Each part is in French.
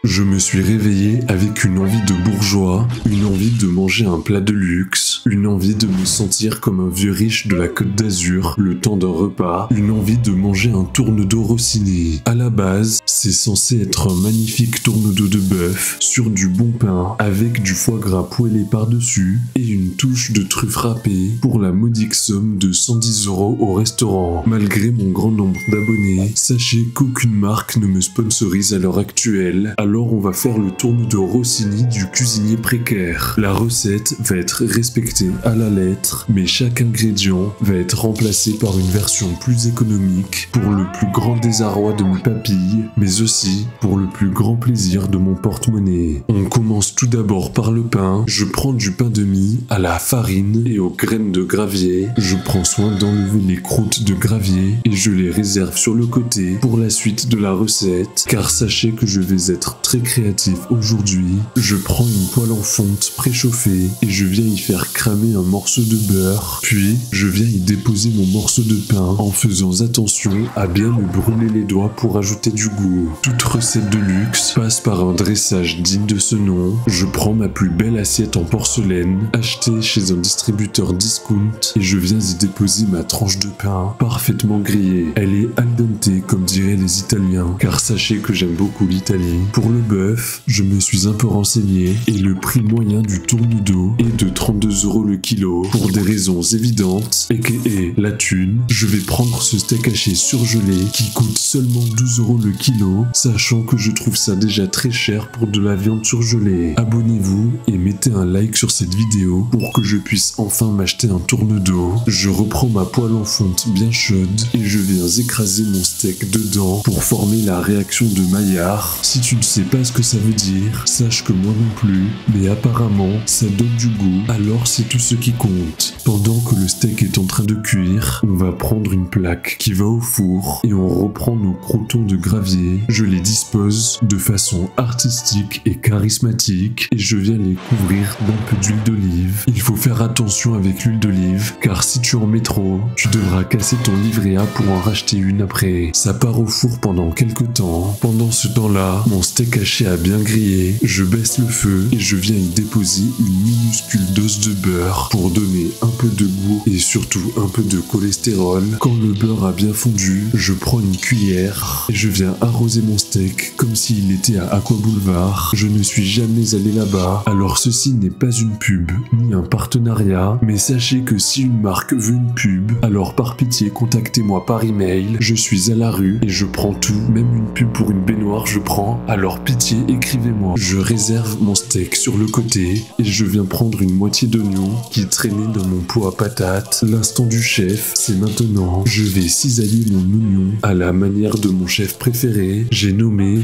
Je me suis réveillé avec une envie de bourgeois, une envie de manger un plat de luxe, une envie de me sentir comme un vieux riche de la Côte d'Azur le temps d'un repas, une envie de manger un tourne-dos Rossini. À la base, c'est censé être un magnifique tourne-dos de bœuf sur du bon pain avec du foie gras poêlé par-dessus et une touche de truffe râpée pour la modique somme de 110 € au restaurant. Malgré mon grand nombre d'abonnés, sachez qu'aucune marque ne me sponsorise à l'heure actuelle. Alors on va faire le tourne-dos Rossini du cuisinier précaire. La recette va être respectée à la lettre, mais chaque ingrédient va être remplacé par une version plus économique pour le plus grand désarroi de mes papilles, mais aussi pour le plus grand plaisir de mon porte-monnaie. On commence tout d'abord par le pain. Je prends du pain de mie à la farine et aux graines de gravier. Je prends soin d'enlever les croûtes de gravier et je les réserve sur le côté pour la suite de la recette, car sachez que je vais être très créatif aujourd'hui. Je prends une poêle en fonte préchauffée et je viens y faire cramer un morceau de beurre, puis je viens y déposer mon morceau de pain en faisant attention à bien me brûler les doigts pour ajouter du goût. Toute recette de luxe passe par un dressage digne de ce nom. Je prends ma plus belle assiette en porcelaine achetée chez un distributeur discount et je viens y déposer ma tranche de pain parfaitement grillée. Elle est al dente comme diraient les Italiens, car sachez que j'aime beaucoup l'Italie. Pour le bœuf, je me suis un peu renseigné et le prix moyen du tourne-dos est de 32 € le kilo. Pour des raisons évidentes, et la thune, je vais prendre ce steak haché surgelé qui coûte seulement 12 € le kilo, sachant que je trouve ça déjà très cher pour de la viande surgelée. Abonnez-vous et mettez un like sur cette vidéo pour que je puisse enfin m'acheter un tourne-dos. Je reprends ma poêle en fonte bien chaude et je viens écraser mon steak dedans pour former la réaction de Maillard. Si tu ne sais pas ce que ça veut dire, sache que moi non plus, mais apparemment ça donne du goût, alors c'est tout ce qui compte. Pendant que le steak est en train de cuire, on va prendre une plaque qui va au four et on reprend nos croûtons de gravier. Je les dispose de façon artistique et charismatique et je viens les couvrir d'un peu d'huile d'olive. Il faut faire attention avec l'huile d'olive, car si tu en mets trop, tu devras casser ton livret A pour en racheter une après. Ça part au four pendant quelques temps. Pendant ce temps-là, mon steak haché a bien grillé. Je baisse le feu et je viens y déposer une minuscule dose de beurre pour donner un peu de goût et surtout un peu de cholestérol. Quand le beurre a bien fondu, je prends une cuillère et je viens arroser mon steak comme s'il était à Aqua Boulevard. Je ne suis jamais allé là-bas, alors ceci n'est pas une pub ni un partenariat, mais sachez que si une marque veut une pub, alors par pitié contactez-moi par email. Je suis à la rue et je prends tout, même une pub pour une baignoire je prends, alors pitié écrivez-moi. Je réserve mon steak sur le côté et je viens prendre une moitié d'oignon qui traînait dans mon pot à patates. L'instant du chef, c'est maintenant. Je vais cisailler mon oignon à la manière de mon chef préféré, j'ai nommé...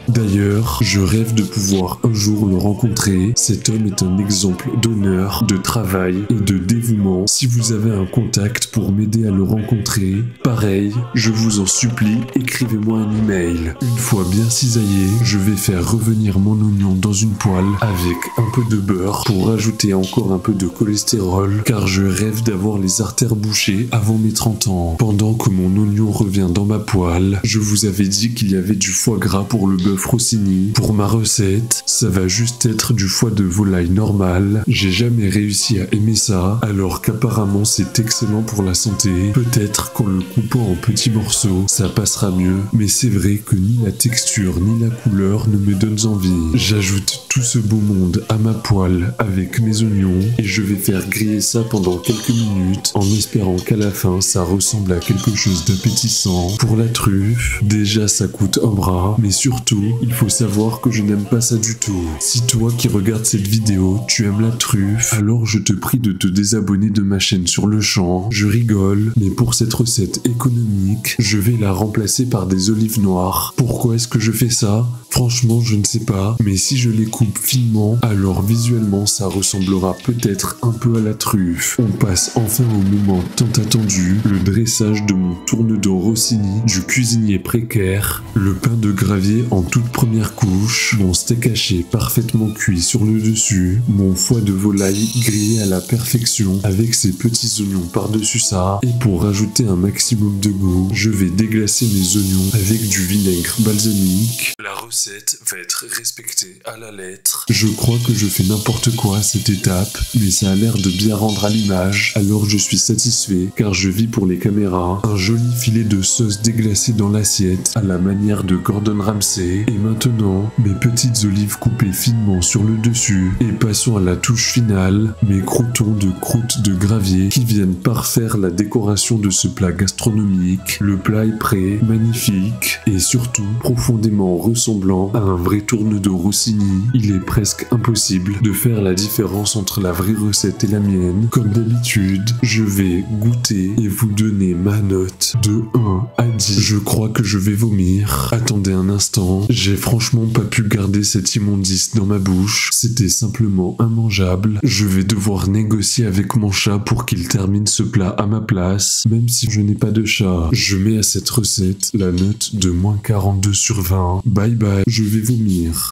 D'ailleurs, je rêve de pouvoir un jour le rencontrer. Cet homme est un exemple d'honneur, de travail et de dévouement. Si vous avez un contact pour m'aider à le rencontrer, pareil, je vous en supplie, écrivez-moi un email. Une fois bien cisaillé, je vais faire revenir mon oignon dans une poêle avec un peu de beurre pour ajouter encore un peu de cholestérol, car je rêve d'avoir les artères bouchées avant mes 30 ans. Pendant que mon oignon revient dans ma poêle, je vous avais dit qu'il y avait du foie gras pour le bœuf Rossini. Pour ma recette, ça va juste être du foie de volaille normal. J'ai jamais réussi à aimer ça, alors qu'apparemment c'est excellent pour la santé. Peut-être qu'en le coupant en petits morceaux, ça passera mieux, mais c'est vrai que ni la texture ni la couleur ne me donnent envie. J'ajoute tout ce beau monde à ma poêle avec mes oignons et je vais faire griller ça pendant quelques minutes en espérant qu'à la fin ça ressemble à quelque chose d'appétissant. Pour la truffe, déjà ça coûte un bras, mais surtout il faut savoir que je n'aime pas ça du tout. Si toi qui regardes cette vidéo, tu aimes la truffe, alors je te prie de te désabonner de ma chaîne sur le champ. Je rigole, mais pour cette recette économique, je vais la remplacer par des olives noires. Pourquoi est-ce que je fais ça ? Franchement, je ne sais pas, mais si je les coupe finement, alors visuellement ça ressemblera peut-être un peu à la truffe. On passe enfin au moment tant attendu, le dressage de mon tourne-dos Rossini du cuisinier précaire, le pain de gravier en toute première couche, mon steak haché parfaitement cuit sur le dessus, mon foie de volaille grillé à la perfection avec ses petits oignons par-dessus ça, et pour rajouter un maximum de goût, je vais déglacer mes oignons avec du vinaigre balsamique. La recette va être respectée à la lettre. Je crois que je fais n'importe quoi à cette étape, mais ça a l'air de bien rendre à l'image, alors je suis satisfait car je vis pour les caméras. Un joli filet de sauce déglacée dans l'assiette à la manière de Gordon Ramsay. Et maintenant, mes petites olives coupées finement sur le dessus. Et passons à la touche finale, mes croûtons de croûte de gravier qui viennent parfaire la décoration de ce plat gastronomique. Le plat est prêt, magnifique et surtout profondément ressemblant à un vrai tourne de Rossini. Il est presque impossible de faire la différence entre la vraie recette et la mienne. Comme d'habitude, je vais goûter et vous donner ma note de 1 à 10. Je crois que je vais vomir. Attendez un instant, j'ai franchement pas pu garder cet immondice dans ma bouche. C'était simplement immangeable. Je vais devoir négocier avec mon chat pour qu'il termine ce plat à ma place. Même si je n'ai pas de chat, je mets à cette recette la note de -42 sur 20. Bye bye, je vais vomir.